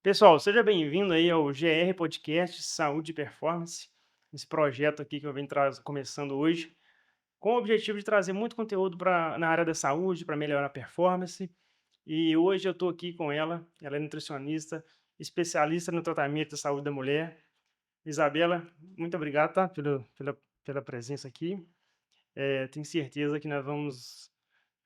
Pessoal, seja bem-vindo aí ao GR Podcast Saúde e Performance, esse projeto aqui que eu venho começando hoje, com o objetivo de trazer muito conteúdo na área da saúde, para melhorar a performance. E hoje eu estou aqui com ela é nutricionista, especialista no tratamento da saúde da mulher. Isabela, muito obrigado, tá, pela presença aqui. Tenho certeza que nós vamos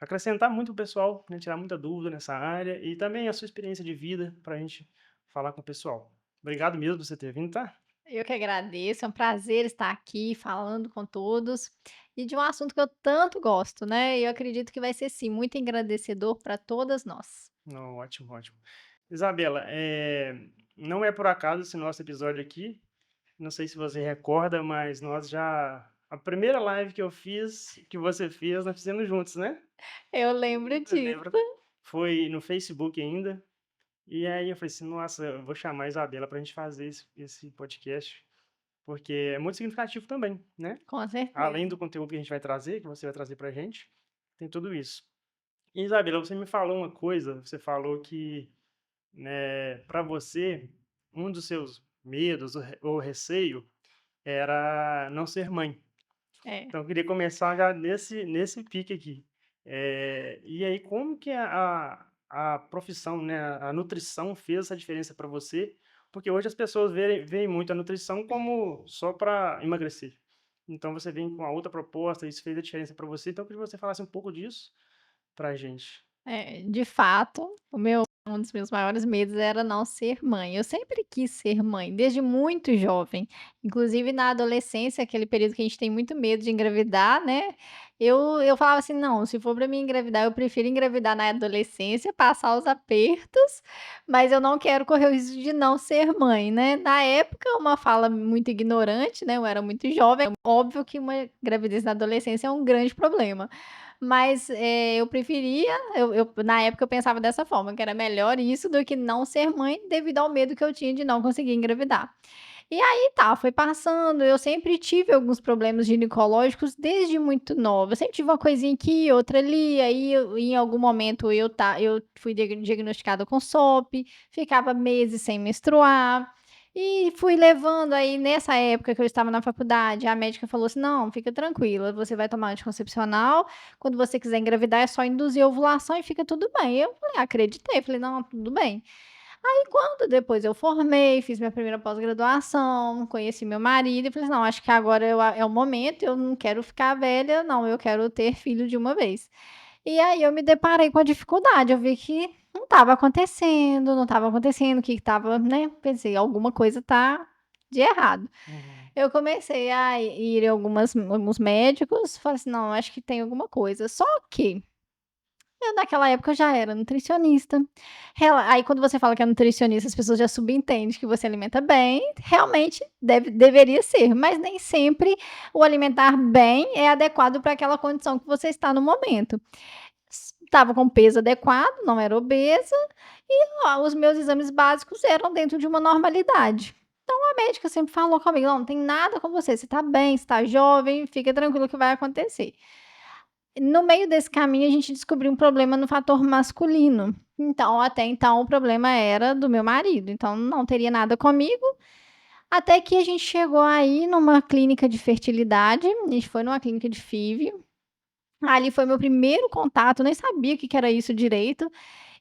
acrescentar muito o pessoal, né, tirar muita dúvida nessa área e também a sua experiência de vida para a gente falar com o pessoal. Obrigado mesmo por você ter vindo, tá? Eu que agradeço, é um prazer estar aqui falando com todos e de um assunto que eu tanto gosto, né? E eu acredito que vai ser sim muito engrandecedor para todas nós. Não, ótimo, ótimo. Isabela, não é por acaso esse nosso episódio aqui. Não sei se você recorda, mas nós já. A primeira live que eu fiz, que você fez, nós fizemos juntos, né? Eu lembro Você disso. lembra? Foi no Facebook ainda. E aí eu falei assim, nossa, eu vou chamar a Isabela para a gente fazer esse podcast, porque é muito significativo também, né? Com Além certeza. do conteúdo que a gente vai trazer, que você vai trazer para a gente, tem tudo isso. E, Isabela, você me falou uma coisa, você falou que, né, para você, um dos seus medos ou receio era não ser mãe. É. Então, eu queria começar já nesse pique aqui. E aí, como que a profissão, né, a nutrição fez essa diferença para você? Porque hoje as pessoas veem muito a nutrição como só para emagrecer. Então, você vem com a outra proposta, isso fez a diferença para você. Então, eu queria que você falasse um pouco disso para a gente. De fato, um dos meus maiores medos era não ser mãe. Eu sempre quis ser mãe, desde muito jovem. Inclusive na adolescência, aquele período que a gente tem muito medo de engravidar, né? Eu falava assim: não, se for para mim engravidar, eu prefiro engravidar na adolescência, passar os apertos, mas eu não quero correr o risco de não ser mãe, né? Na época, uma fala muito ignorante, né? Eu era muito jovem. Óbvio que uma gravidez na adolescência é um grande problema. Mas, eu preferia eu na época eu pensava dessa forma, que era melhor isso do que não ser mãe, devido ao medo que eu tinha de não conseguir engravidar. E aí tá, foi passando, eu sempre tive alguns problemas ginecológicos desde muito nova, eu sempre tive uma coisinha aqui, outra ali, aí em algum momento eu fui diagnosticada com SOP, ficava meses sem menstruar, e fui levando aí nessa época que eu estava na faculdade, a médica falou assim: "Não, fica tranquila, você vai tomar anticoncepcional, quando você quiser engravidar é só induzir a ovulação e fica tudo bem". Eu falei: acreditei, falei: "Não, tudo bem". Aí quando depois eu formei, fiz minha primeira pós-graduação, conheci meu marido e falei assim: "Não, acho que agora é o momento, eu não quero ficar velha não, eu quero ter filho de uma vez". E aí eu me deparei com a dificuldade, eu vi que não estava acontecendo, que estava, né, pensei: "Alguma coisa tá de errado". Uhum. Eu comecei a ir em alguns médicos, falei assim: "Não, acho que tem alguma coisa". Só que eu naquela época eu já era nutricionista. Aí quando você fala que é nutricionista, as pessoas já subentendem que você alimenta bem, realmente deveria ser, mas nem sempre o alimentar bem é adequado para aquela condição que você está no momento. Estava com peso adequado, não era obesa, e os meus exames básicos eram dentro de uma normalidade. Então a médica sempre falou comigo: "Não, não tem nada com você está bem, você está jovem, fica tranquilo que vai acontecer". No meio desse caminho, a gente descobriu um problema no fator masculino. Então, até então, o problema era do meu marido, então não teria nada comigo, até que a gente chegou aí numa clínica de fertilidade, a gente foi numa clínica de FIV, ali foi meu primeiro contato, nem sabia o que que era isso direito,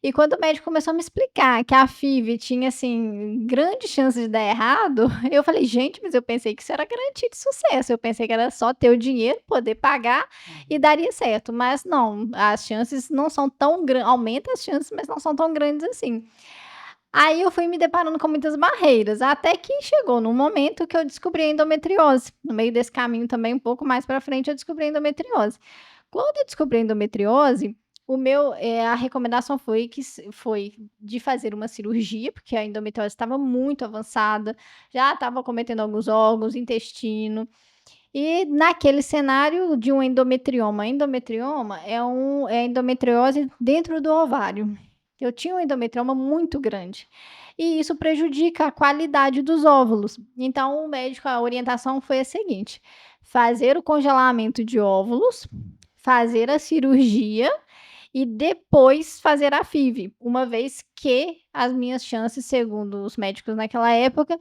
e quando o médico começou a me explicar que a FIV tinha, assim, grande chance de dar errado, eu falei: "Gente, mas eu pensei que isso era garantia de sucesso, eu pensei que era só ter o dinheiro, poder pagar e Uhum. daria certo", mas não, as chances não são tão gran aumenta as chances, mas não são tão grandes assim. Aí eu fui me deparando com muitas barreiras, até que chegou num momento que eu descobri a endometriose. No meio desse caminho também, um pouco mais para frente, eu descobri a endometriose. Quando eu descobri a endometriose, a recomendação foi de fazer uma cirurgia, porque a endometriose estava muito avançada, já estava cometendo alguns órgãos, intestino, e naquele cenário de um endometrioma. Endometrioma é endometriose dentro do ovário. Eu tinha um endometrioma muito grande, e isso prejudica a qualidade dos óvulos. Então a orientação foi a seguinte: fazer o congelamento de óvulos, fazer a cirurgia e depois fazer a FIV, uma vez que as minhas chances, segundo os médicos naquela época,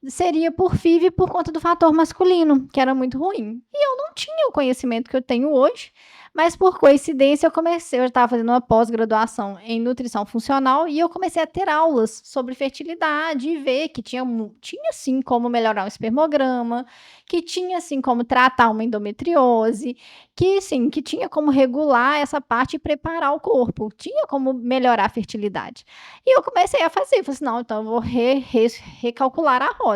seria por FIV por conta do fator masculino, que era muito ruim. E eu não tinha o conhecimento que eu tenho hoje, mas por coincidência eu estava fazendo uma pós-graduação em nutrição funcional e eu comecei a ter aulas sobre fertilidade e ver que tinha sim como melhorar o espermograma, que tinha sim como tratar uma endometriose, que sim, que tinha como regular essa parte e preparar o corpo, tinha como melhorar a fertilidade. E eu comecei a fazer, falei assim: "Não, então eu vou recalcular a rota".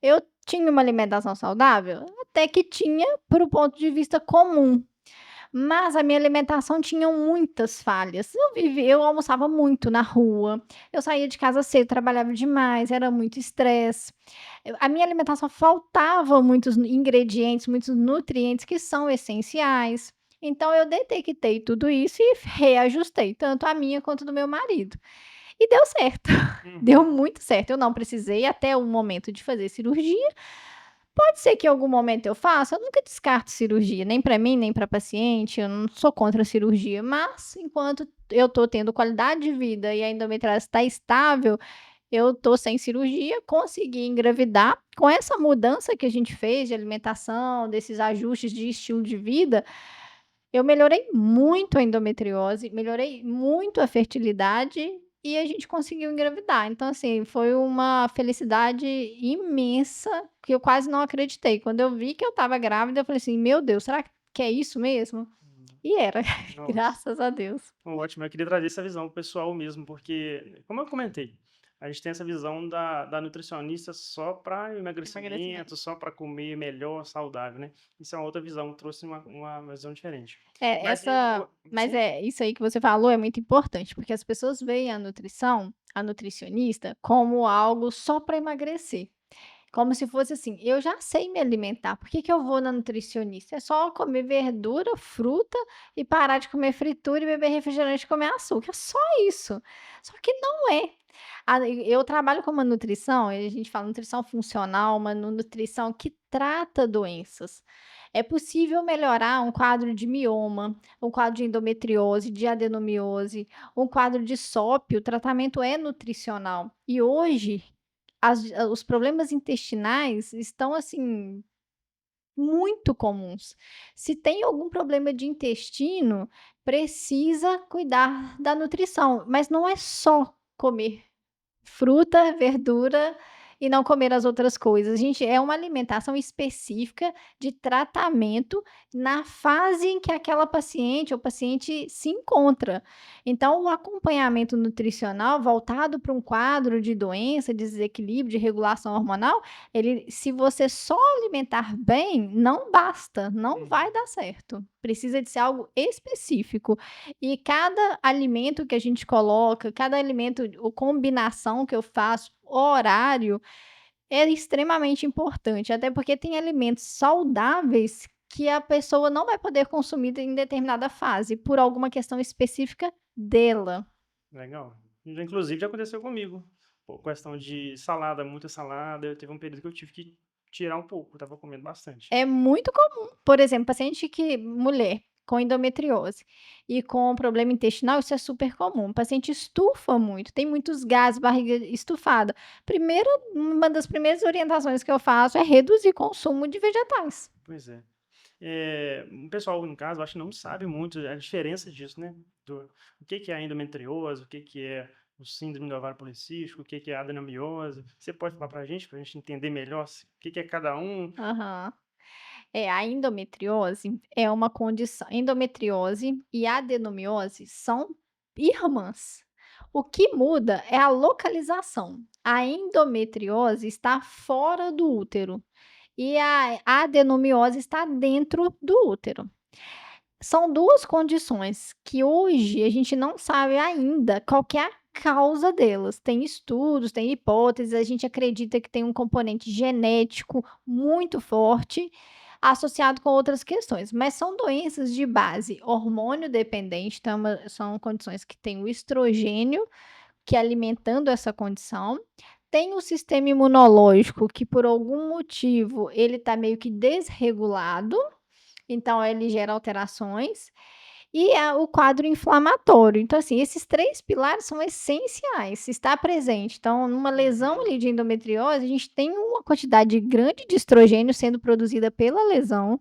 Eu tinha uma alimentação saudável? Até que tinha, para o ponto de vista comum, mas a minha alimentação tinha muitas falhas. Eu almoçava muito na rua, eu saía de casa cedo, trabalhava demais, era muito estresse. A minha alimentação faltava muitos ingredientes, muitos nutrientes que são essenciais. Então eu detectei tudo isso e reajustei, tanto a minha quanto do meu marido. E deu certo, deu Uhum. muito certo. Eu não precisei até o momento de fazer cirurgia. Pode ser que em algum momento eu faça, eu nunca descarto cirurgia, nem para mim, nem para paciente, eu não sou contra a cirurgia, mas enquanto eu tô tendo qualidade de vida e a endometriose está estável, eu tô sem cirurgia, consegui engravidar. Com essa mudança que a gente fez de alimentação, desses ajustes de estilo de vida, eu melhorei muito a endometriose, melhorei muito a fertilidade e a gente conseguiu engravidar. Então, assim, foi uma felicidade imensa que eu quase não acreditei. Quando eu vi que eu estava grávida, eu falei assim: "Meu Deus, será que é isso mesmo?" E era, Nossa. graças a Deus. Ótimo, eu queria trazer essa visão pro pessoal mesmo, porque, como eu comentei, a gente tem essa visão da nutricionista só para Emagrecimento. emagrecimento, só para comer melhor, saudável, né? Isso é uma outra visão, trouxe uma visão diferente. É, Mas mas sim? é, isso aí que você falou é muito importante, porque as pessoas veem a nutrição, a nutricionista, como algo só para emagrecer. Como se fosse assim: "Eu já sei me alimentar, por que que eu vou na nutricionista? É só comer verdura, fruta e parar de comer fritura e beber refrigerante e comer açúcar, é só isso". Só que não é. Eu trabalho com uma nutrição, a gente fala nutrição funcional, uma nutrição que trata doenças. É possível melhorar um quadro de mioma, um quadro de endometriose, de adenomiose, um quadro de SOP, o tratamento é nutricional. E hoje os problemas intestinais estão, assim, muito comuns. Se tem algum problema de intestino, precisa cuidar da nutrição, mas não é só comer fruta, verdura e não comer as outras coisas. Gente, é uma alimentação específica de tratamento na fase em que aquela paciente ou paciente se encontra. Então, o acompanhamento nutricional voltado para um quadro de doença, desequilíbrio, de regulação hormonal, se você só alimentar bem, não basta, não vai Uhum. dar certo. Precisa de ser algo específico. E cada alimento que a gente coloca, cada alimento ou combinação que eu faço, horário, é extremamente importante, até porque tem alimentos saudáveis que a pessoa não vai poder consumir em determinada fase, por alguma questão específica dela. Legal. Inclusive já aconteceu comigo. Pô, questão de salada, muita salada, eu teve um período que eu tive que tirar um pouco, eu estava comendo bastante. É muito comum, por exemplo, paciente que mulher com endometriose e com problema intestinal, isso é super comum. O paciente estufa muito, tem muitos gases, barriga estufada. Primeiro, uma das primeiras orientações que eu faço é reduzir o consumo de vegetais. Pois é. O pessoal, no caso, acho que não sabe muito a diferença disso, né? O que que é a endometriose, o que que é o síndrome do ovário policístico, o que que é a adenomiose. Você pode falar para a gente entender melhor o que que é cada um? Aham. A endometriose é uma condição, endometriose e adenomiose são irmãs. O que muda é a localização. A endometriose está fora do útero e a adenomiose está dentro do útero. São 2 condições que hoje a gente não sabe ainda qual que é a causa delas. Tem estudos, tem hipóteses, a gente acredita que tem um componente genético muito forte, associado com outras questões, mas são doenças de base hormônio dependente, então são condições que têm o estrogênio, que é alimentando essa condição, tem o sistema imunológico que por algum motivo ele está meio que desregulado, então ele gera alterações, e o quadro inflamatório. Então, assim, esses 3 pilares são essenciais, se está presente. Então, numa lesão Uhum. ali de endometriose, a gente tem uma quantidade grande de estrogênio sendo produzida pela lesão,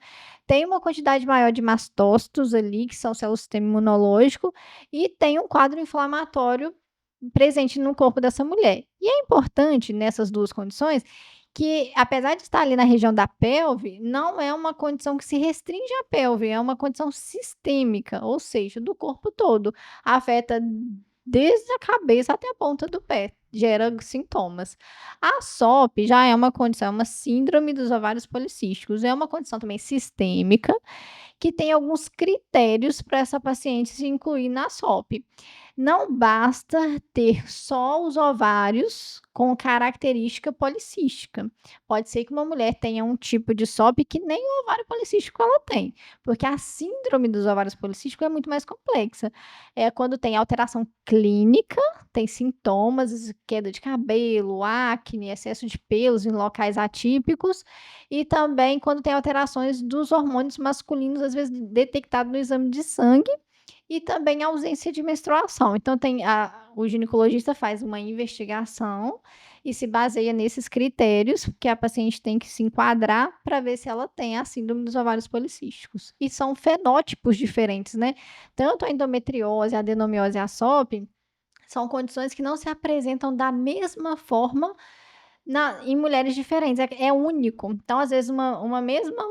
tem uma quantidade maior de mastócitos ali, que são células do sistema imunológico, e tem um quadro inflamatório presente no corpo dessa mulher. E é importante nessas 2 condições que, apesar de estar ali na região da pelve, não é uma condição que se restringe à pelve, é uma condição sistêmica, ou seja, do corpo todo. Afeta desde a cabeça até a ponta do pé, gera sintomas. A SOP já é uma condição, é uma síndrome dos ovários policísticos, é uma condição também sistêmica, que tem alguns critérios para essa paciente se incluir na SOP. Não basta ter só os ovários com característica policística. Pode ser que uma mulher tenha um tipo de SOP que nem o ovário policístico ela tem, porque a síndrome dos ovários policísticos é muito mais complexa. É quando tem alteração clínica, tem sintomas, queda de cabelo, acne, excesso de pelos em locais atípicos, e também quando tem alterações dos hormônios masculinos, às vezes detectado no exame de sangue, e também a ausência de menstruação. Então o ginecologista faz uma investigação e se baseia nesses critérios que a paciente tem que se enquadrar para ver se ela tem a síndrome dos ovários policísticos. E são fenótipos diferentes, né? Tanto a endometriose, a adenomiose e a SOP são condições que não se apresentam da mesma forma em mulheres diferentes, é único. Então, às vezes, uma mesma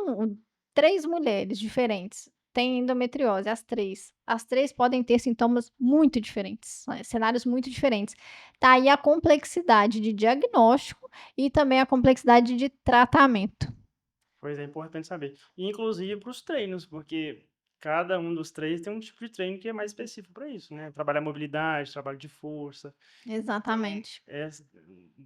3 mulheres diferentes têm endometriose, as 3. As 3 podem ter sintomas muito diferentes, cenários muito diferentes. Tá aí a complexidade de diagnóstico e também a complexidade de tratamento. Pois é, importante saber. E inclusive para os treinos, porque cada um dos 3 tem um tipo de treino que é mais específico para isso, né, trabalhar mobilidade, trabalho de força. Então, Exatamente.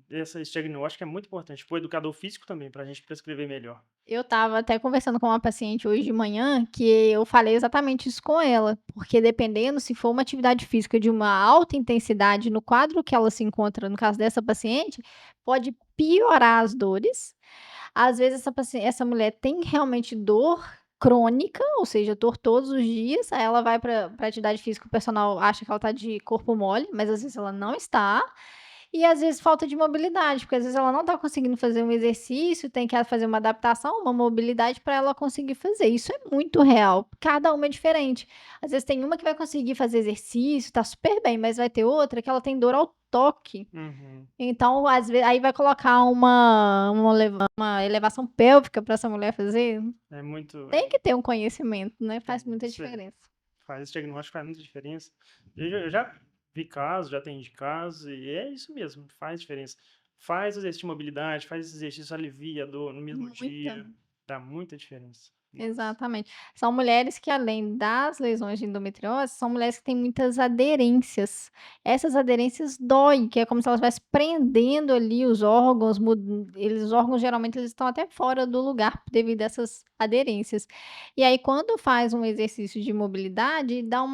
esse diagnóstico é muito importante, para o educador físico também, para a gente prescrever melhor. Eu estava até conversando com uma paciente hoje de manhã, que eu falei exatamente isso com ela, porque dependendo se for uma atividade física de uma alta intensidade no quadro que ela se encontra, no caso dessa paciente, pode piorar as dores. Às vezes essa mulher tem realmente dor crônica, ou seja, dor todos os dias, aí ela vai para atividade física, o personal acha que ela está de corpo mole, mas às vezes ela não está. E às vezes falta de mobilidade, porque às vezes ela não está conseguindo fazer um exercício, tem que fazer uma adaptação, uma mobilidade para ela conseguir fazer. Isso é muito real, cada uma é diferente. Às vezes tem uma que vai conseguir fazer exercício, tá super bem, mas vai ter outra que ela tem dor ao toque. Uhum. Então, às vezes, aí vai colocar uma elevação pélvica para essa mulher fazer. É muito Tem que ter um conhecimento, né? Faz tem, muita isso é diferença. faz esse diagnóstico faz muita diferença. Eu já vi casos, já atendi casos e é isso mesmo, faz diferença. Faz exercício de mobilidade, faz esse exercício, alivia a dor no mesmo Muita. dia, dá muita diferença. Nossa. Exatamente. São mulheres que, além das lesões de endometriose, são mulheres que têm muitas aderências. Essas aderências doem, que é como se elas estivessem prendendo ali os órgãos, os órgãos geralmente eles estão até fora do lugar devido a essas aderências. E aí, quando faz um exercício de mobilidade, dá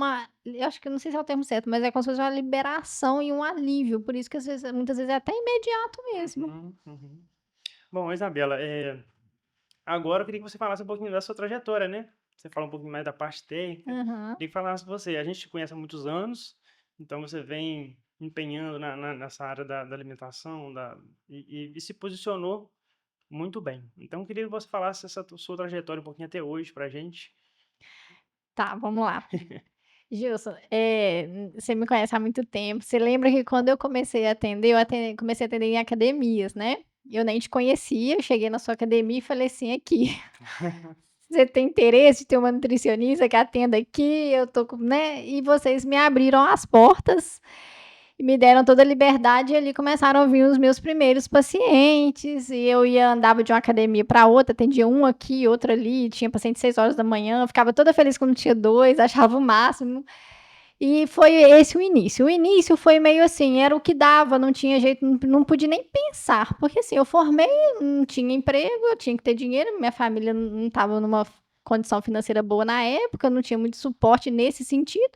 eu acho que não sei se é o termo certo, mas é como se fosse uma liberação e um alívio. Por isso que muitas vezes é até imediato mesmo. Uhum, uhum. Bom, Isabela, agora eu queria que você falasse um pouquinho da sua trajetória, né? Você fala um pouquinho mais da parte técnica. Aham. Queria que falasse você. A gente te conhece há muitos anos, então você vem empenhando nessa área da alimentação e se posicionou muito bem. Então, eu queria que você falasse essa sua trajetória um pouquinho até hoje pra gente. Tá, vamos lá. Gilson, você me conhece há muito tempo. Você lembra que quando eu comecei a atender, comecei a atender em academias, né? Eu nem te conhecia, eu cheguei na sua academia e falei assim: aqui, você tem interesse de ter uma nutricionista que atenda aqui? Eu tô com, né? E vocês me abriram as portas e me deram toda a liberdade, e ali começaram a vir os meus primeiros pacientes, e eu andava de uma academia para outra, atendia um aqui, outro ali, tinha paciente 6 horas da manhã, eu ficava toda feliz quando tinha 2, achava o máximo. E foi esse o início. O início foi meio assim, era o que dava, não tinha jeito, não podia nem pensar, porque assim, eu formei, não tinha emprego, eu tinha que ter dinheiro, minha família não estava numa condição financeira boa na época, não tinha muito suporte nesse sentido.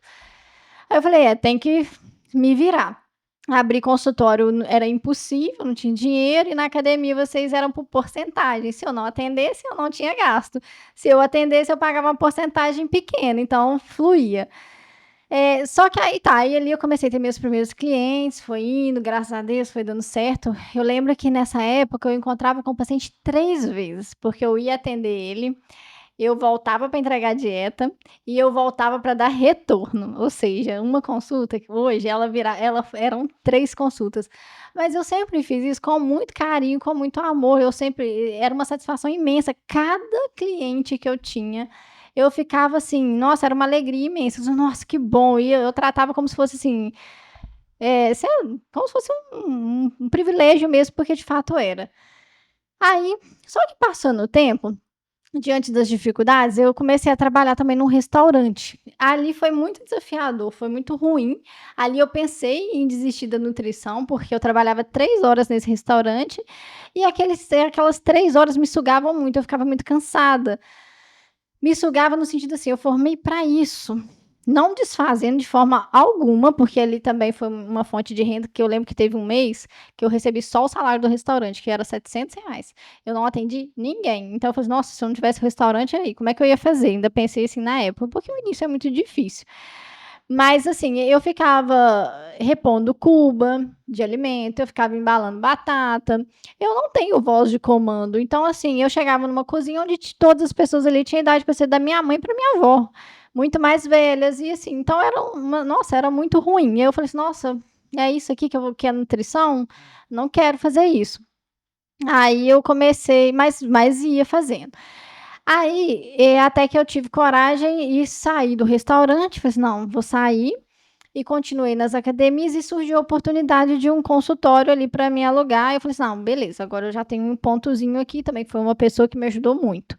Aí eu falei, tem que me virar. abrir consultório era impossível, não tinha dinheiro, e na academia vocês eram por porcentagem. Se eu não atendesse, eu não tinha gasto. Se eu atendesse, eu pagava uma porcentagem pequena, então fluía. Só que aí tá, e ali eu comecei a ter meus primeiros clientes, foi indo, graças a Deus, foi dando certo. Eu lembro que nessa época eu encontrava com o paciente 3 vezes, porque eu ia atender ele, eu voltava para entregar a dieta e eu voltava para dar retorno, ou seja, uma consulta que hoje ela eram 3 consultas. Mas eu sempre fiz isso com muito carinho, com muito amor, eu sempre era uma satisfação imensa. Cada cliente que eu tinha, eu ficava assim, nossa, era uma alegria imensa. Nossa, que bom! E eu tratava como se fosse assim, sei lá, como se fosse um privilégio mesmo, porque de fato era. Aí, só que passando o tempo, diante das dificuldades, eu comecei a trabalhar também num restaurante. Ali foi muito desafiador, foi muito ruim. Ali eu pensei em desistir da nutrição, porque eu trabalhava 3 horas nesse restaurante e aquelas 3 horas me sugavam muito, eu ficava muito cansada. Me sugava no sentido assim, eu formei para isso, não desfazendo de forma alguma, porque ali também foi uma fonte de renda, que eu lembro que teve um mês que eu recebi só o salário do restaurante, que era R$ 700. Eu não atendi ninguém. Então eu falei, nossa, se eu não tivesse restaurante aí, como é que eu ia fazer? Ainda pensei assim na época, porque o início é muito difícil. Mas assim, eu ficava repondo cuba de alimento, eu ficava embalando batata. Eu não tenho voz de comando. Então, assim, eu chegava numa cozinha onde todas as pessoas ali tinham idade para ser da minha mãe para minha avó, muito mais velhas. E assim, então nossa, era muito ruim. E eu falei assim, nossa, é isso aqui que é nutrição? Não quero fazer isso. Aí eu comecei, mas ia fazendo. Aí, até que eu tive coragem e saí do restaurante, falei assim, não, vou sair, e continuei nas academias e surgiu a oportunidade de um consultório ali para me alugar. Eu falei assim, não, beleza, agora eu já tenho um pontozinho aqui também, que foi uma pessoa que me ajudou muito.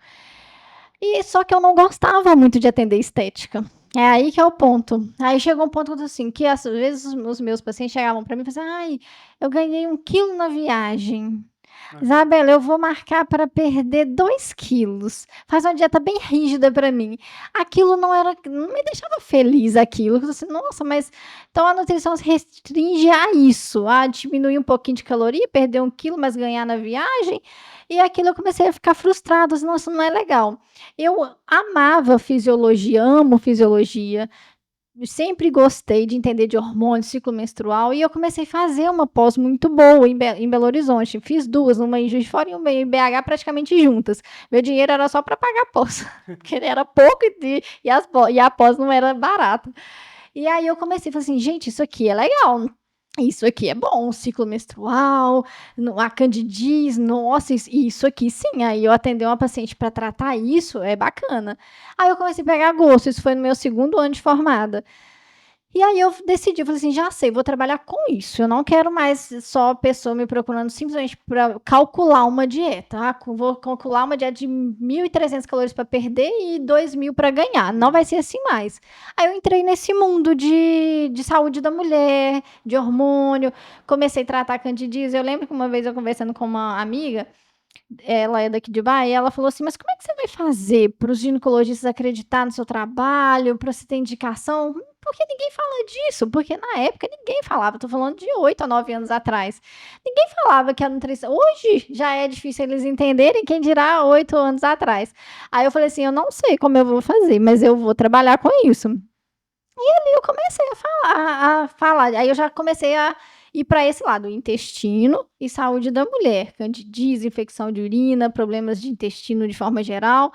E só que eu não gostava muito de atender estética. É aí que é o ponto. Aí chegou um ponto assim, que às vezes os meus pacientes chegavam para mim e falavam assim, ai, eu ganhei 1 quilo na viagem. Ah, Isabela, eu vou marcar para perder 2 quilos. Faz uma dieta bem rígida para mim. Aquilo não me deixava feliz aquilo. Eu falei assim, nossa, mas então a nutrição se restringe a isso, a diminuir um pouquinho de caloria, perder 1 quilo, mas ganhar na viagem. E aquilo eu comecei a ficar frustrada, assim, nossa, não é legal. Eu amava fisiologia, amo fisiologia, sempre gostei de entender de hormônio, ciclo menstrual, e eu comecei a fazer uma pós muito boa em Belo Horizonte. Fiz 2, uma em Juiz de Fora e uma em BH, praticamente juntas. Meu dinheiro era só para pagar a pós, porque era pouco e a pós não era barata. E aí eu comecei a falar assim, gente, isso aqui é legal. Isso aqui é bom, ciclo menstrual, a candidíase, nossa, isso aqui sim. Aí eu atendi uma paciente para tratar isso, é bacana. Aí eu comecei a pegar gosto, isso foi no meu 2º ano de formada. E aí eu decidi, eu falei assim, já sei, vou trabalhar com isso. Eu não quero mais só a pessoa me procurando simplesmente para calcular uma dieta. Vou calcular uma dieta de 1.300 calorias para perder e 2.000 para ganhar. Não vai ser assim mais. Aí eu entrei nesse mundo de saúde da mulher, de hormônio. Comecei a tratar candidíase. Eu lembro que uma vez eu conversando com uma amiga, ela é daqui de Bahia, ela falou assim, mas como é que você vai fazer para os ginecologistas acreditar no seu trabalho, para você ter indicação? Porque ninguém fala disso, porque na época ninguém falava, estou falando de 8 a 9 anos atrás. Ninguém falava que a nutrição, hoje já é difícil eles entenderem, quem dirá 8 anos atrás. Aí eu falei assim, eu não sei como eu vou fazer, mas eu vou trabalhar com isso. E ali eu comecei a falar, aí eu já comecei a ir para esse lado, intestino e saúde da mulher, candidíase, infecção de urina, problemas de intestino de forma geral.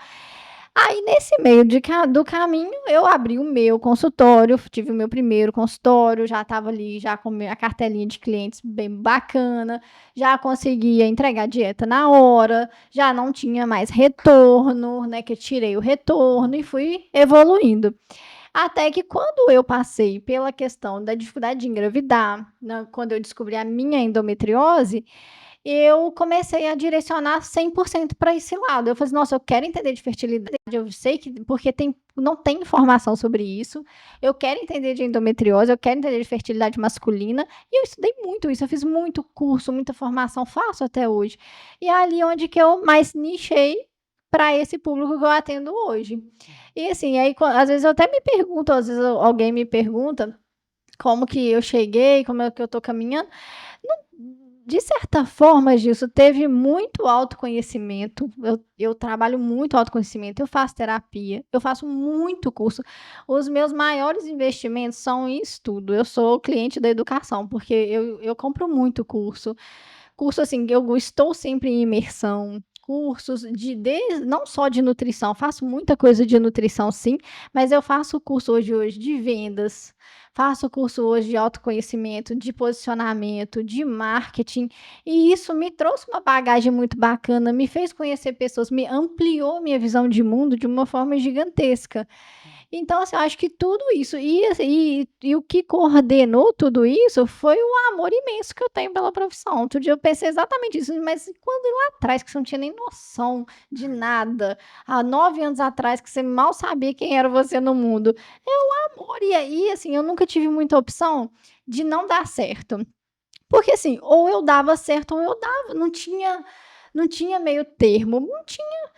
Aí nesse meio do caminho, eu abri o meu consultório, tive o meu primeiro consultório, já estava ali já com a cartelinha de clientes bem bacana, já conseguia entregar dieta na hora, já não tinha mais retorno, né, que eu tirei o retorno e fui evoluindo. Até que quando eu passei pela questão da dificuldade de engravidar, né, quando eu descobri a minha endometriose, eu comecei a direcionar 100% para esse lado. Eu falei assim, nossa, eu quero entender de fertilidade, eu sei que porque não tem informação sobre isso, eu quero entender de endometriose, eu quero entender de fertilidade masculina, e eu estudei muito isso, eu fiz muito curso, muita formação, faço até hoje. E é ali onde que eu mais nichei para esse público que eu atendo hoje. E assim, aí às vezes eu até me pergunto, às vezes alguém me pergunta, como que eu cheguei, como é que eu tô caminhando. De certa forma, Gilson, teve muito autoconhecimento. Eu trabalho muito autoconhecimento, eu faço terapia, eu faço muito curso. Os meus maiores investimentos são em estudo. Eu sou cliente da educação, porque eu compro muito curso. Curso assim, eu estou sempre em imersão. Cursos não só de nutrição, faço muita coisa de nutrição, sim, mas eu faço curso hoje de vendas, faço curso hoje de autoconhecimento, de posicionamento, de marketing, e isso me trouxe uma bagagem muito bacana, me fez conhecer pessoas, me ampliou minha visão de mundo de uma forma gigantesca. Então, assim, eu acho que tudo isso, e o que coordenou tudo isso foi o amor imenso que eu tenho pela profissão. Outro dia eu pensei exatamente isso, mas quando lá atrás, que você não tinha nem noção de nada, há 9 anos atrás, que você mal sabia quem era você no mundo, é o amor. E aí, assim, eu nunca tive muita opção de não dar certo. Porque, assim, ou eu dava certo ou eu dava, não tinha meio termo, não tinha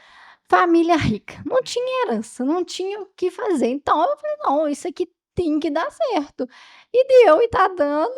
família rica, não tinha herança, não tinha o que fazer. Então eu falei: "Não, isso aqui tem que dar certo". E deu, e tá dando.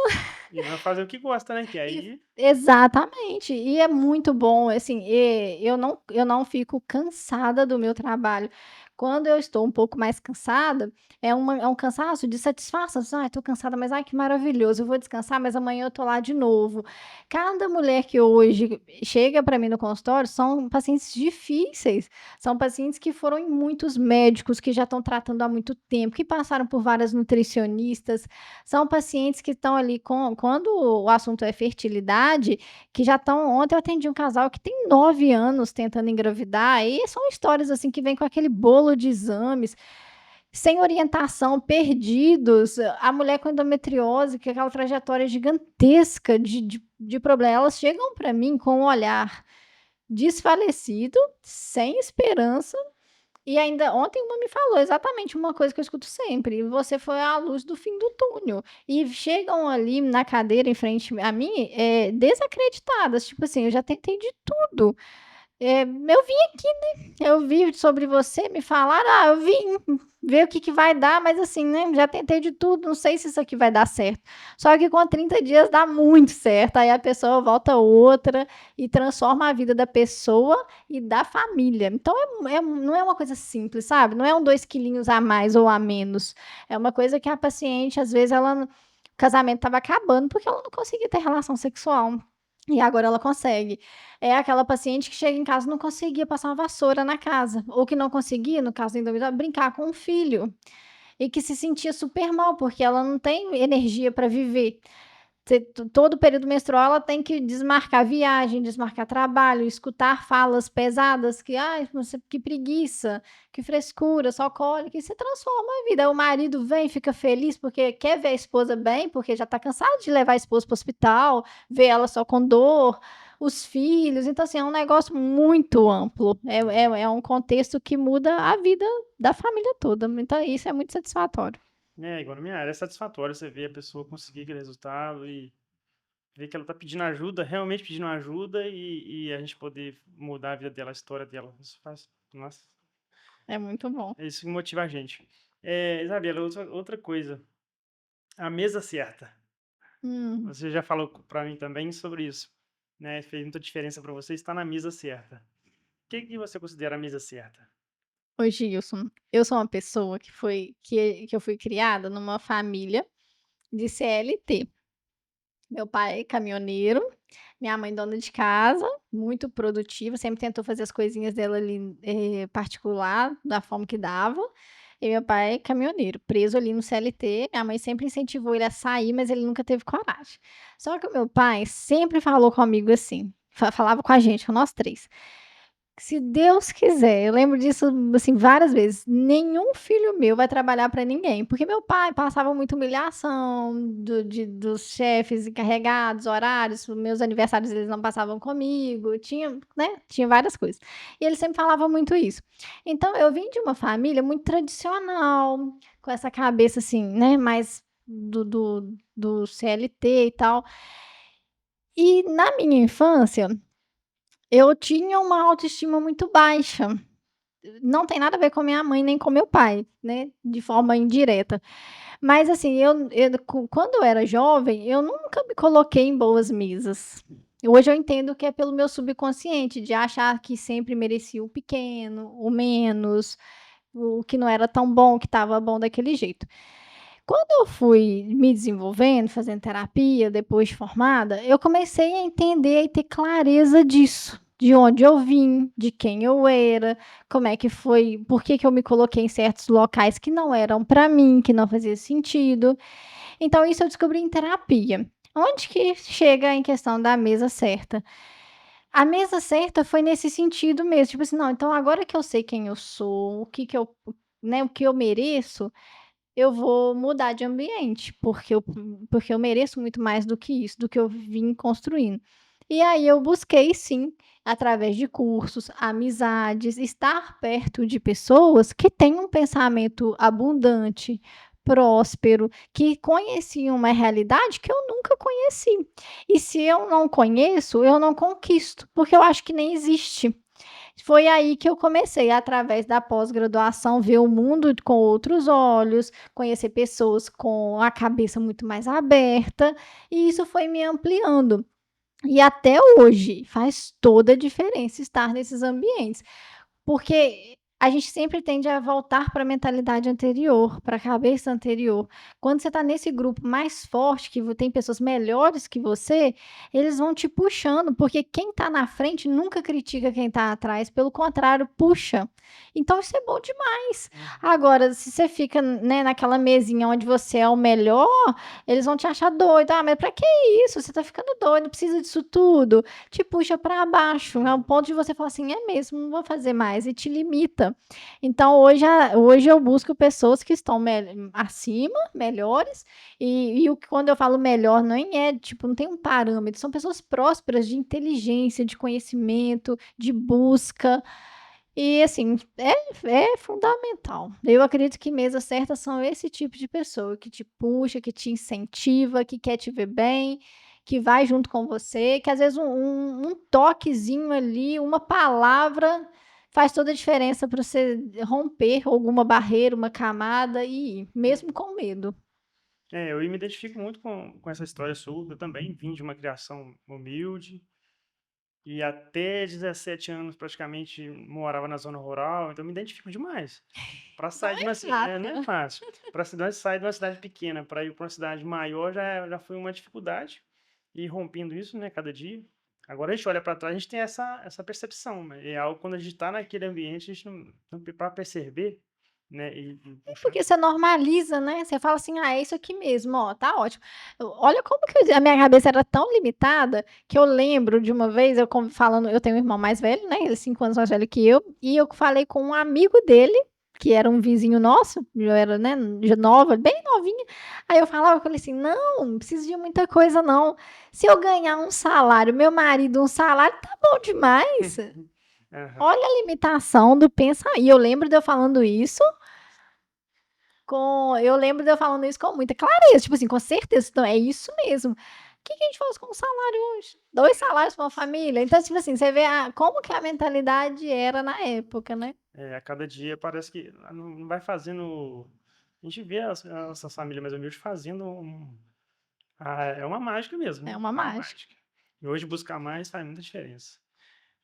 E vai fazer o que gosta, né, que E aí exatamente. E é muito bom, assim, eu não fico cansada do meu trabalho. Quando eu estou um pouco mais cansada, é um cansaço de satisfação, assim: "Ai, tô cansada, mas ai, que maravilhoso, eu vou descansar, mas amanhã eu tô lá de novo". Cada mulher que hoje chega para mim no consultório são pacientes difíceis, são pacientes que foram em muitos médicos, que já estão tratando há muito tempo, que passaram por várias nutricionistas, são pacientes que estão ali quando o assunto é fertilidade, que já estão. Ontem eu atendi um casal que tem 9 anos tentando engravidar, e são histórias, assim, que vem com aquele bolo de exames, sem orientação, perdidos. A mulher com endometriose, que é aquela trajetória gigantesca de problema, elas chegam para mim com um olhar desfalecido, sem esperança, e ainda ontem uma me falou exatamente uma coisa que eu escuto sempre: "Você foi a luz do fim do túnel". E chegam ali na cadeira em frente a mim, desacreditadas, tipo assim: "Eu já tentei de tudo. Eu vim aqui, né, eu vi sobre você, me falaram, eu vim ver o que que vai dar, mas assim, né, já tentei de tudo, não sei se isso aqui vai dar certo". Só que com 30 dias dá muito certo, aí a pessoa volta outra e transforma a vida da pessoa e da família. Então não é uma coisa simples, sabe, não é 2 quilinhos a mais ou a menos, é uma coisa que a paciente, às vezes, o casamento estava acabando, porque ela não conseguia ter relação sexual, e agora ela consegue. É aquela paciente que chega em casa e não conseguia passar uma vassoura na casa, ou que não conseguia, no caso da endometriose, brincar com o filho, e que se sentia super mal, porque ela não tem energia para viver. Todo o período menstrual ela tem que desmarcar viagem, desmarcar trabalho, escutar falas pesadas que: "Ai, você que preguiça, que frescura, só cólica", e se transforma a vida. Aí o marido vem, fica feliz porque quer ver a esposa bem, porque já está cansado de levar a esposa para o hospital, ver ela só com dor, os filhos. Então, assim, é um negócio muito amplo, é um contexto que muda a vida da família toda, então isso é muito satisfatório. é, igual na minha área, é satisfatório você ver a pessoa conseguir aquele resultado e ver que ela tá pedindo ajuda, realmente pedindo ajuda e a gente poder mudar a vida dela, a história dela. Isso faz nossa, É muito bom. é isso que motiva a gente. Isabela, outra coisa, a mesa certa. Hum. Você já falou para mim também sobre isso, né, fez muita diferença para você estar na mesa certa. O que que você considera a mesa certa? Ô Gilson, eu sou uma pessoa que eu fui criada numa família de CLT. Meu pai é caminhoneiro, minha mãe dona de casa, muito produtiva, sempre tentou fazer as coisinhas dela ali, particular, da forma que dava. E meu pai é caminhoneiro, preso ali no CLT, minha mãe sempre incentivou ele a sair, mas ele nunca teve coragem. Só que o meu pai sempre falou comigo assim, falava com a gente, com nós 3: "Se Deus quiser", eu lembro disso, assim, várias vezes, "nenhum filho meu vai trabalhar para ninguém", porque meu pai passava muita humilhação dos chefes encarregados, horários, os meus aniversários eles não passavam comigo, tinha várias coisas. E ele sempre falava muito isso. Então eu vim de uma família muito tradicional, com essa cabeça, assim, né, mais do CLT e tal. E na minha infância eu tinha uma autoestima muito baixa. Não tem nada a ver com a minha mãe nem com meu pai, né, de forma indireta. Mas assim, quando eu era jovem, eu nunca me coloquei em boas mesas. Hoje eu entendo que é pelo meu subconsciente, de achar que sempre merecia o pequeno, o menos, o que não era tão bom, que estava bom daquele jeito. Quando eu fui me desenvolvendo, fazendo terapia, depois de formada, eu comecei a entender e ter clareza disso, de onde eu vim, de quem eu era, como é que foi, por que eu me coloquei em certos locais que não eram para mim, que não fazia sentido. Então isso eu descobri em terapia. Onde que chega em questão da mesa certa? A mesa certa foi nesse sentido mesmo, tipo assim, não, então agora que eu sei quem eu sou, o que eu mereço, eu vou mudar de ambiente, porque eu mereço muito mais do que isso, do que eu vim construindo. E aí eu busquei sim, através de cursos, amizades, estar perto de pessoas que têm um pensamento abundante, próspero, que conheciam uma realidade que eu nunca conheci. E se eu não conheço, eu não conquisto, porque eu acho que nem existe. Foi aí que eu comecei, através da pós-graduação, ver o mundo com outros olhos, conhecer pessoas com a cabeça muito mais aberta, e isso foi me ampliando. E até hoje faz toda a diferença estar nesses ambientes. Porque a gente sempre tende a voltar para a mentalidade anterior, para a cabeça anterior. Quando você está nesse grupo mais forte, que tem pessoas melhores que você, eles vão te puxando, porque quem está na frente nunca critica quem está atrás, pelo contrário, puxa. Então isso é bom demais. Agora, se você fica, né, naquela mesinha onde você é o melhor, eles vão te achar doido. Ah, mas para que isso? Você está ficando doido, precisa disso tudo. Te puxa para baixo, ao ponto de você falar assim: "É mesmo, não vou fazer mais", e te limita. Então hoje eu busco pessoas que estão acima, melhores, quando eu falo melhor nem é, tipo, não tem um parâmetro, são pessoas prósperas de inteligência, de conhecimento, de busca, e assim, é fundamental. Eu acredito que mesas certas são esse tipo de pessoa, que te puxa, que te incentiva, que quer te ver bem, que vai junto com você, que às vezes um toquezinho ali, uma palavra faz toda a diferença para você romper alguma barreira, uma camada e ir, mesmo com medo. Eu me identifico muito com essa história sua. Eu também vim de uma criação humilde e até 17 anos praticamente morava na zona rural, então eu me identifico demais. Para Não sair de é uma não é fácil. fácil. Para sair de uma cidade pequena para ir para uma cidade maior já foi uma dificuldade. E rompendo isso, né, cada dia. Agora a gente olha para trás, a gente tem essa percepção, né? É algo quando a gente está naquele ambiente, a gente não para perceber, né, e puxar. Porque você normaliza, né, você fala assim: "Ah, é isso aqui mesmo, ó, tá ótimo". Olha como que a minha cabeça era tão limitada, que eu lembro de uma vez falando, eu tenho um irmão mais velho, né, ele é 5 anos mais velho que eu, e eu falei com um amigo dele, que era um vizinho nosso, eu era, né, já nova, bem novinha, aí eu falei assim: "Não preciso de muita coisa não, se eu ganhar um salário, meu marido um salário, tá bom demais". Aham. Olha a limitação do pensa e eu lembro de eu falando isso com muita clareza, tipo assim, com certeza, então é isso mesmo. O que que a gente faz com um salário hoje? 2 salários para uma família? Então, tipo assim, você vê como que a mentalidade era na época, né. A cada dia parece que não vai fazendo. A gente vê essa família mais humilde fazendo é uma mágica mesmo, É né? uma É uma mágica. mágica. E hoje buscar mais faz muita diferença.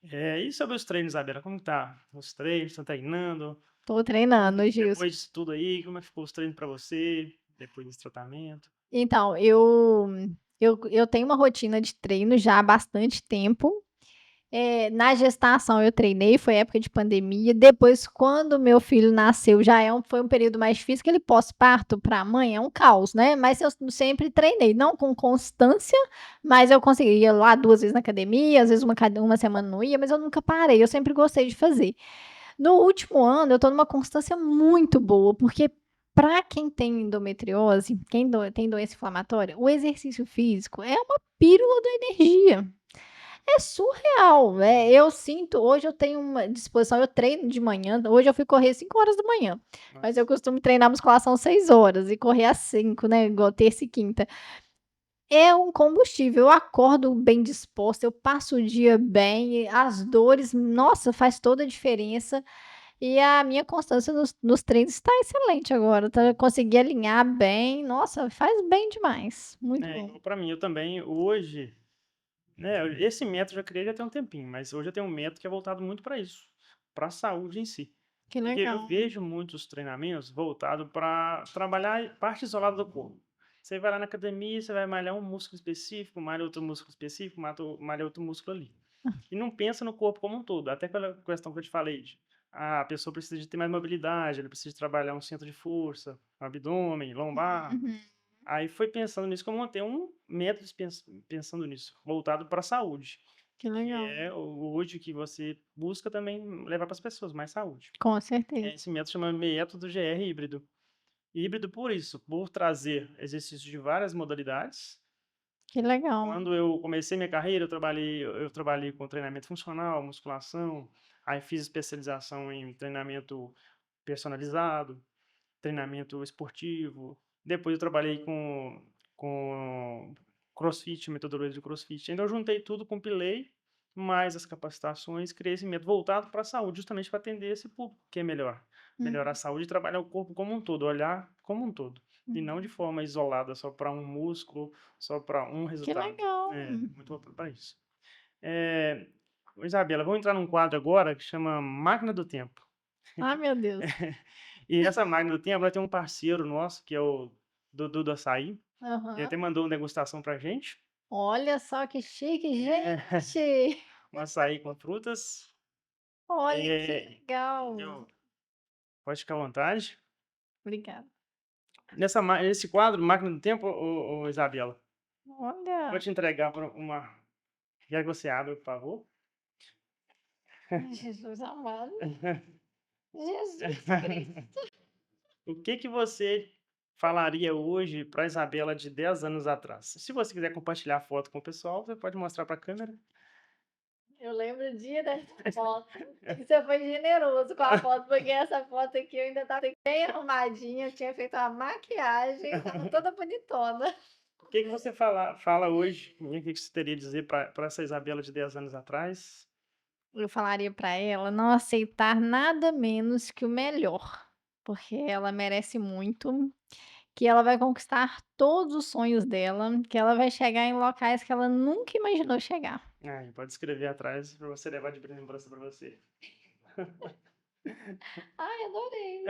E sobre os treinos, Isabela, como tá? Os treinos, estão treinando? Tô treinando, Gilson. Depois disso tudo aí, como é que ficou os treinos para você? Depois desse tratamento? Então, eu tenho uma rotina de treino já há bastante tempo. Na gestação eu treinei, foi época de pandemia. Depois, quando meu filho nasceu, foi um período mais difícil, aquele pós-parto para a mãe é um caos, né? Mas eu sempre treinei, não com constância, mas eu conseguia ir lá 2 vezes na academia, às vezes uma semana não ia, mas eu nunca parei, eu sempre gostei de fazer. No último ano, eu estou numa constância muito boa, porque para quem tem endometriose, tem doença inflamatória, o exercício físico é uma pílula da energia. É surreal, eu sinto, hoje eu tenho uma disposição, eu treino de manhã, hoje eu fui correr 5 horas da manhã, mas eu Nossa. costumo treinar musculação 6 horas e correr às 5, né, igual terça e quinta. É um combustível, eu acordo bem disposta, eu passo o dia bem, as dores, nossa, faz toda a diferença. E a minha constância nos treinos está excelente agora, tá, consegui alinhar bem, nossa, faz bem demais, muito É, bom. igual pra mim, eu também hoje, né, esse método eu já criei já tem um tempinho, mas hoje eu tenho um método que é voltado muito para isso, para a saúde em si. Que Porque eu legal. vejo muitos treinamentos voltados para trabalhar parte isolada do corpo. Você vai lá na academia, você vai malhar um músculo específico, malha outro músculo específico, malha outro músculo ali. E não pensa no corpo como um todo. Até aquela questão que eu te falei, a pessoa precisa de ter mais mobilidade, ela precisa de trabalhar um centro de força, abdômen, lombar. Uhum. Aí foi pensando nisso que eu montei um método pensando nisso, voltado para a saúde, Que que legal. é hoje o que você busca também levar para as pessoas, mais saúde. Com certeza. Esse método chama método GR híbrido. Híbrido por isso, por trazer exercícios de várias modalidades. Que legal. Quando eu comecei minha carreira, eu trabalhei com treinamento funcional, musculação, aí fiz especialização em treinamento personalizado, treinamento esportivo. Depois eu trabalhei com CrossFit, metodologia de CrossFit. Então eu juntei tudo, compilei mais as capacitações, criei esse método voltado para a saúde, justamente para atender esse público, que é melhorar a Uhum, saúde e trabalhar o corpo como um todo, olhar como um todo, e não de uhum. forma isolada, só para um músculo, só para um Que resultado. legal. É, muito voltado para isso. É, Isabela, vamos entrar num quadro agora que chama Máquina do Tempo. Ai, meu Deus. E essa máquina do tempo, ela tem um parceiro nosso, que é o Dudu do Açaí. Ele Aham. até mandou uma degustação pra gente. Olha só que chique, É, gente. um açaí com frutas. Olha que É, legal. eu- pode ficar à vontade. Obrigada. Nesse quadro, Máquina do Tempo, ô Isabela, vou Olha, te entregar uma. Quer que você abra, por favor? Jesus amado. Jesus Cristo. O que que você falaria hoje para Isabela de 10 anos atrás? Se você quiser compartilhar a foto com o pessoal, você pode mostrar para a câmera. Eu lembro o dia dessa foto. E você foi generoso com a foto, porque essa foto aqui eu ainda estava bem arrumadinha, eu tinha feito uma maquiagem, estava toda bonitona. O que que você fala hoje, o que que você teria a dizer para essa Isabela de 10 anos atrás? Eu falaria para ela não aceitar nada menos que o melhor, porque ela merece muito, que ela vai conquistar todos os sonhos dela, que ela vai chegar em locais que ela nunca imaginou chegar. Pode escrever atrás para você levar de lembrança para você. Ai, adorei.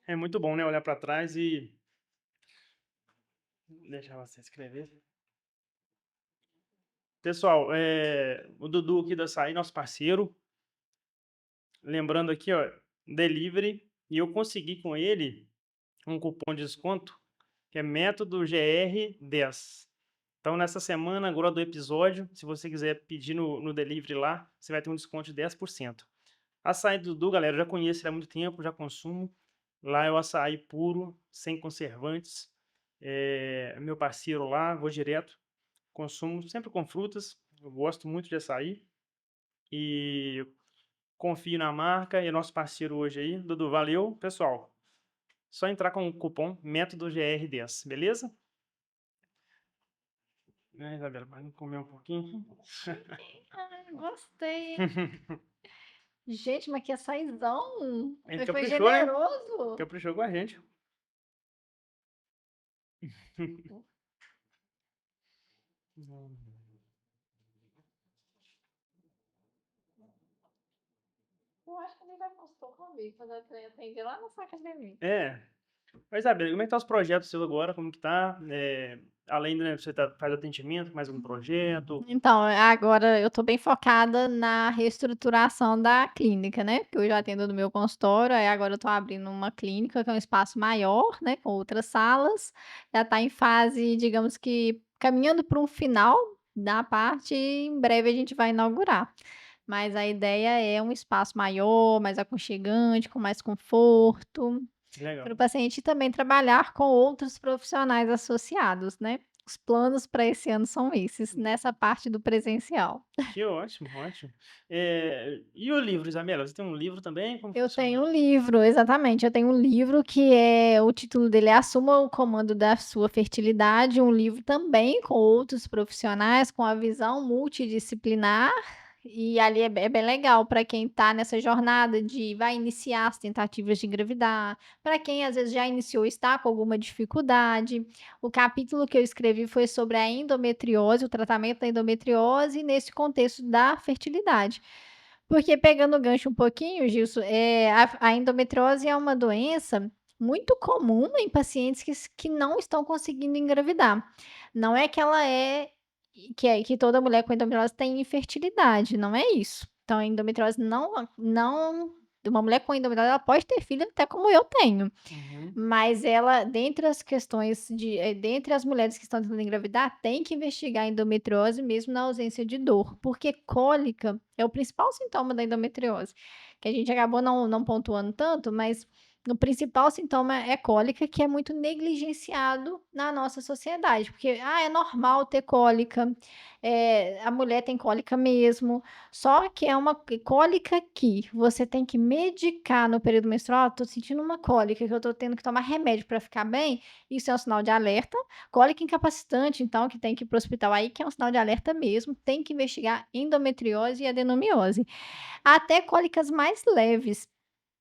É muito bom, né, olhar para trás e deixar você escrever. Pessoal, o Dudu aqui da Açaí, nosso parceiro, lembrando aqui, ó, delivery, e eu consegui com ele um cupom de desconto que é método GR10. Então, nessa semana, agora do episódio, se você quiser pedir no delivery lá, você vai ter um desconto de 10%. Açaí do Dudu, galera, eu já conheço ele há muito tempo, já consumo. Lá é o açaí puro, sem conservantes. É meu parceiro lá, vou direto. Consumo sempre com frutas. Eu gosto muito de açaí. E confio na marca e é nosso parceiro hoje aí. Dudu, valeu. Pessoal, só entrar com o cupom método GR10, beleza? Isabela, vai comer um pouquinho? Ai, gostei. Gente, mas que açaizão. Ele Ele foi caprichou, né? generoso. Caprichou com a gente. Eu acho que ele vai postar comigo quando eu atender lá na sua academia. É. Mas, Isabela, como é que tá os projetos seus agora? Como que tá? Além, né, você faz atendimento, mais um projeto. Então, agora eu tô bem focada na reestruturação da clínica, né, porque eu já atendo no meu consultório, aí agora eu tô abrindo uma clínica que é um espaço maior, né, com outras salas, já tá em fase, digamos que caminhando para um final da parte e em breve a gente vai inaugurar. Mas a ideia é um espaço maior, mais aconchegante, com mais conforto, Legal. para o paciente também trabalhar com outros profissionais associados, né. Os planos para esse ano são esses, nessa parte do presencial. Que ótimo, ótimo. E o livro, Isabela, você tem um livro também? Como Eu funciona? tenho um livro, exatamente, eu tenho um livro que o título dele é Assuma o Comando da Sua Fertilidade, um livro também com outros profissionais, com a visão multidisciplinar, e ali é bem legal para quem está nessa jornada de vai iniciar as tentativas de engravidar, para quem às vezes já iniciou e está com alguma dificuldade. O capítulo que eu escrevi foi sobre a endometriose, o tratamento da endometriose nesse contexto da fertilidade. Porque pegando o gancho um pouquinho, Gilson, a endometriose é uma doença muito comum em pacientes que não estão conseguindo engravidar. Não é que ela que toda mulher com endometriose tem infertilidade, não é isso. Então a endometriose não uma mulher com endometriose, ela pode ter filho até como eu tenho. Uhum. Mas ela, dentre as questões dentre as mulheres que estão tentando engravidar, tem que investigar a endometriose mesmo na ausência de dor, porque cólica é o principal sintoma da endometriose, que a gente acabou não pontuando tanto, mas o principal sintoma é cólica, que é muito negligenciado na nossa sociedade, porque, é normal ter cólica, a mulher tem cólica mesmo, só que é uma cólica que você tem que medicar no período menstrual. "Tô sentindo uma cólica, que eu tô tendo que tomar remédio para ficar bem", isso é um sinal de alerta. Cólica incapacitante, então, que tem que ir para o hospital, aí que é um sinal de alerta mesmo, tem que investigar endometriose e adenomiose. Até cólicas mais leves,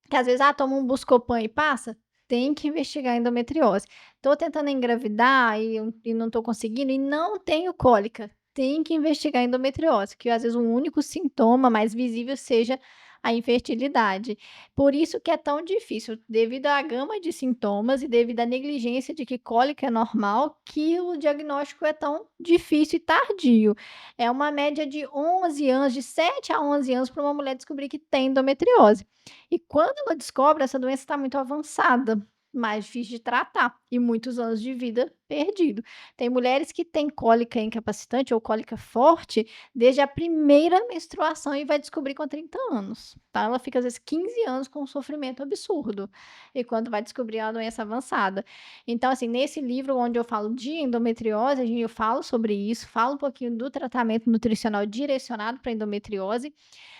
que às vezes, toma um Buscopan e passa, tem que investigar endometriose. Tô tentando engravidar e não tô conseguindo e não tenho cólica, tem que investigar endometriose, que às vezes o único sintoma mais visível seja a infertilidade. Por isso que é tão difícil, devido à gama de sintomas e devido à negligência de que cólica é normal, que o diagnóstico é tão difícil e tardio. É uma média de 11 anos, de 7 a 11 anos para uma mulher descobrir que tem endometriose. E quando ela descobre, essa doença está muito avançada, mais difícil de tratar e muitos anos de vida perdido. Tem mulheres que têm cólica incapacitante ou cólica forte desde a primeira menstruação e vai descobrir com 30 anos, tá? Ela fica às vezes 15 anos com um sofrimento absurdo, e quando vai descobrir é uma doença avançada. Então, assim, nesse livro onde eu falo de endometriose, eu falo sobre isso, falo um pouquinho do tratamento nutricional direcionado para endometriose,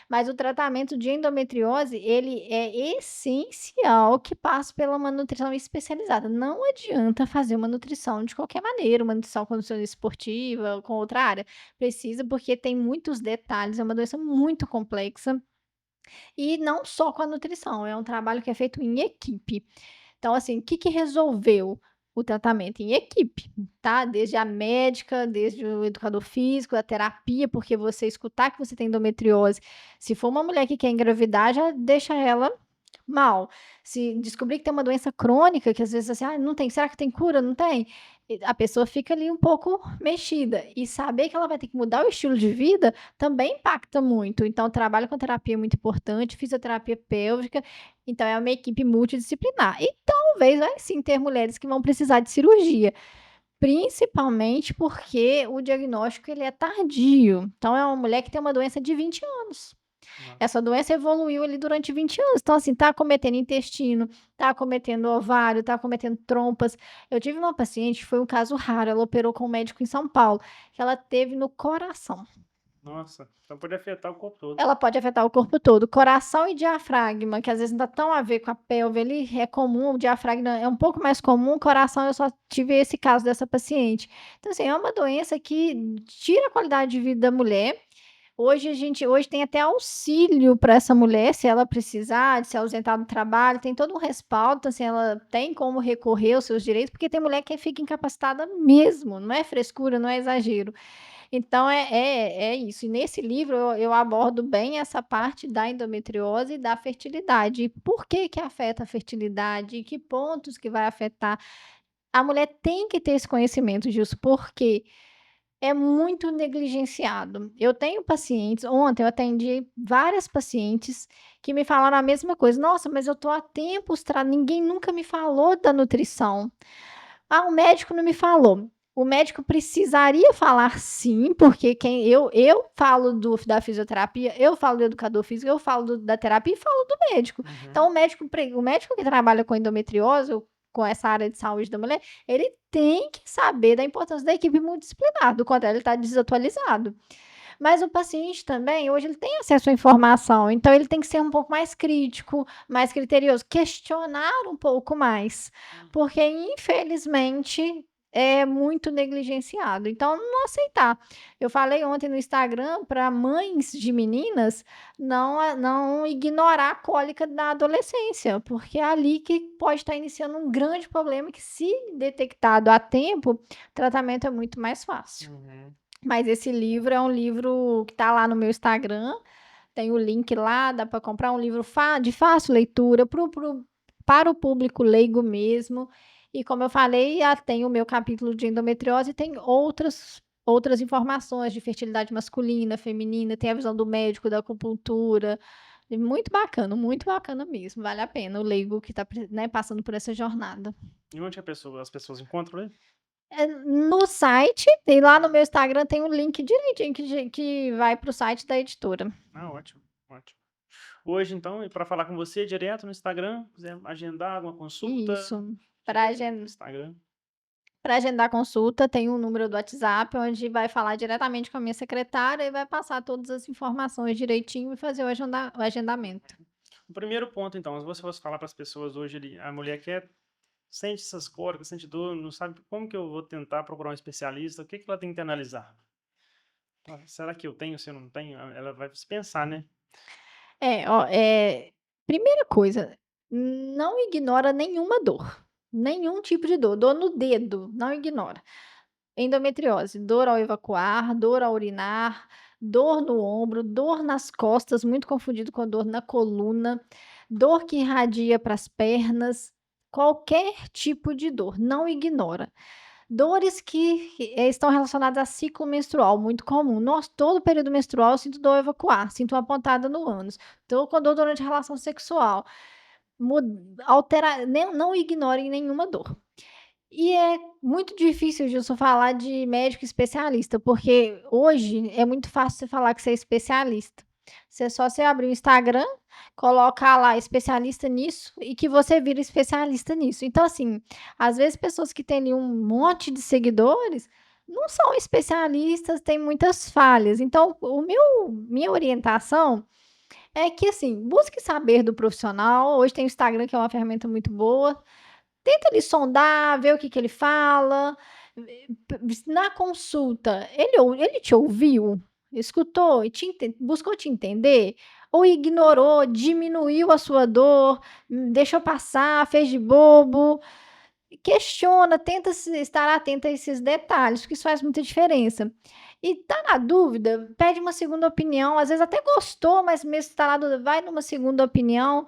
mas o tratamento de endometriose, ele é essencial que passe pela uma nutrição especializada. Não adianta fazer uma nutrição de qualquer maneira, uma nutrição com nutrição esportiva, com outra área. Precisa, porque tem muitos detalhes, é uma doença muito complexa, e não só com a nutrição, é um trabalho que é feito em equipe. Então, assim, o que que resolveu o tratamento? Em equipe, tá? Desde a médica, desde o educador físico, a terapia, porque você escutar que você tem endometriose, se for uma mulher que quer engravidar, já deixa ela mal. Se descobrir que tem uma doença crônica, que às vezes assim, não tem, será que tem cura? Não tem. A pessoa fica ali um pouco mexida. E saber que ela vai ter que mudar o estilo de vida também impacta muito. Então, o trabalho com terapia é muito importante, fisioterapia pélvica. Então, é uma equipe multidisciplinar. E talvez vai sim ter mulheres que vão precisar de cirurgia, principalmente porque o diagnóstico ele é tardio. Então, é uma mulher que tem uma doença de 20 anos. Nossa. Essa doença evoluiu ali durante 20 anos. Então, assim, tá acometendo intestino, tá acometendo ovário, tá acometendo trompas. Eu tive uma paciente, foi um caso raro, ela operou com um médico em São Paulo, que ela teve no coração. Nossa, então pode afetar o corpo todo. Ela pode afetar o corpo todo, coração e diafragma, que às vezes não dá tão a ver com a pelve ali, é comum, o diafragma é um pouco mais comum, o coração eu só tive esse caso dessa paciente. Então, assim, é uma doença que tira a qualidade de vida da mulher. Hoje tem até auxílio para essa mulher, se ela precisar de se ausentar do trabalho, tem todo um respaldo, então, assim, ela tem como recorrer aos seus direitos, porque tem mulher que fica incapacitada mesmo, não é frescura, não é exagero. Então é isso. E nesse livro eu abordo bem essa parte da endometriose e da fertilidade. E por que que afeta a fertilidade, e que pontos que vai afetar. A mulher tem que ter esse conhecimento, Gilson, porque é muito negligenciado. Eu tenho pacientes ontem eu atendi várias pacientes que me falaram a mesma coisa: "Nossa, mas eu tô há tempos ninguém nunca me falou da nutrição". O médico não me falou. O médico precisaria falar sim, porque quem eu falo da fisioterapia, eu falo do educador físico, eu falo da terapia e falo do médico. Então Uhum. o médico que trabalha com endometriose, com essa área de saúde da mulher, ele tem que saber da importância da equipe multidisciplinar, do contrário ele está desatualizado. Mas o paciente também, hoje ele tem acesso à informação, então ele tem que ser um pouco mais crítico, mais criterioso, questionar um pouco mais, porque infelizmente é muito negligenciado. Então, não aceitar. Eu falei ontem no Instagram para mães de meninas não ignorar a cólica da adolescência, porque é ali que pode estar iniciando um grande problema que, se detectado a tempo, o tratamento é muito mais fácil. Uhum. Mas esse livro é um livro que está lá no meu Instagram, tem o link lá, dá para comprar um livro de fácil leitura para o público leigo mesmo. E como eu falei, tem o meu capítulo de endometriose e tem outras informações de fertilidade masculina, feminina, tem a visão do médico, da acupuntura. Muito bacana mesmo, vale a pena o leigo que está, né, passando por essa jornada. E onde as pessoas encontram ele? No site, e lá no meu Instagram tem um link direitinho que vai para o site da editora. Ah, ótimo, ótimo. Hoje, então, e para falar com você direto no Instagram, quiser agendar alguma consulta, Isso. Para no Instagram. agendar consulta, tem um número do WhatsApp, onde vai falar diretamente com a minha secretária e vai passar todas as informações direitinho e fazer o agendamento. O primeiro ponto, então, se você fosse falar para as pessoas hoje, a mulher sente essas cólicas, sente dor, não sabe como que eu vou tentar procurar um especialista, o que que ela tem que analisar? Será que eu tenho, se eu não tenho? Ela vai se pensar, né? Ó, primeira coisa, não ignora nenhuma dor, nenhum tipo de dor. Dor no dedo, não ignora. Endometriose, dor ao evacuar, dor ao urinar, dor no ombro, dor nas costas, muito confundido com a dor na coluna, dor que irradia para as pernas, qualquer tipo de dor, não ignora. Dores que estão relacionadas a ciclo menstrual, muito comum. Nossa, todo período menstrual eu sinto dor ao evacuar, sinto uma pontada no ânus, estou com dor durante a relação sexual. Não ignore nenhuma dor. E é muito difícil, Gilson, falar de médico especialista, porque hoje é muito fácil você falar que você é especialista. Você abrir o Instagram, colocar lá especialista nisso e que você vira especialista nisso. Então, assim, às vezes pessoas que têm ali um monte de seguidores não são especialistas, têm muitas falhas. Então, minha orientação é que, assim, busque saber do profissional. Hoje tem o Instagram, que é uma ferramenta muito boa. Tenta ali sondar, ver o que ele fala. Na consulta, ele te ouviu? Escutou e buscou te entender? Ou ignorou, diminuiu a sua dor, deixou passar, fez de bobo? Questiona, tenta estar atenta a esses detalhes, porque isso faz muita diferença. E tá na dúvida, pede uma segunda opinião, às vezes até gostou, mas mesmo está na dúvida, vai numa segunda opinião.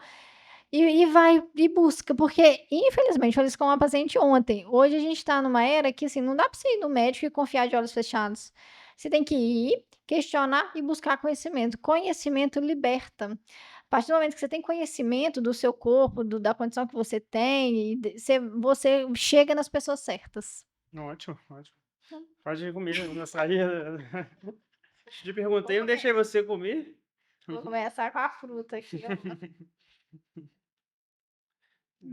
Vai e busca, porque infelizmente, falei isso com uma paciente ontem, hoje a gente está numa era que, assim, não dá para você ir no médico e confiar de olhos fechados. Você tem que ir, questionar e buscar conhecimento. Conhecimento liberta. A partir do momento que você tem conhecimento do seu corpo, da condição que você tem, você chega nas pessoas certas. Ótimo, ótimo. Pode comer na saída. Te perguntei, não deixei você comer. Vou começar com a fruta aqui, ó.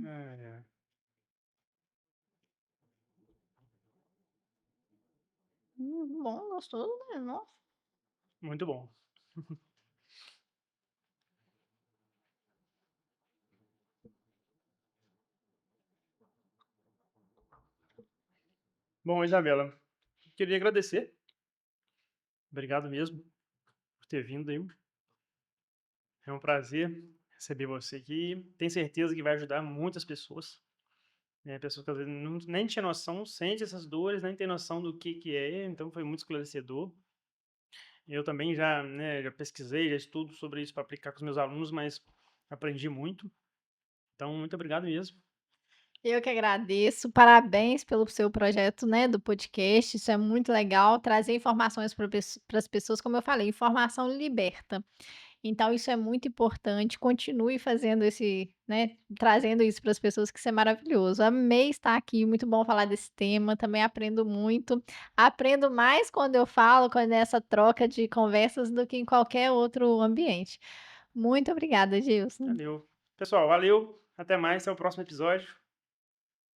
É. Bom, gostoso, né? Nossa. Muito bom. Bom, Isabela, queria agradecer. Obrigado mesmo por ter vindo aí. É um prazer receber você aqui. Tenho certeza que vai ajudar muitas pessoas. Né? Pessoas que às vezes nem tinha noção, sente essas dores, nem tem noção do que é. Então foi muito esclarecedor. Eu também já, né, já pesquisei, já estudo sobre isso para aplicar com os meus alunos, mas aprendi muito. Então, muito obrigado mesmo. Eu que agradeço, parabéns pelo seu projeto, né, do podcast, isso é muito legal, trazer informações para as pessoas, como eu falei, informação liberta. Então isso é muito importante, continue fazendo né, trazendo isso para as pessoas, que isso é maravilhoso. Amei estar aqui, muito bom falar desse tema, também aprendo muito, aprendo mais quando eu falo, quando é essa troca de conversas, do que em qualquer outro ambiente. Muito obrigada, Gilson. Valeu. Pessoal, valeu. Até mais. Até o próximo episódio.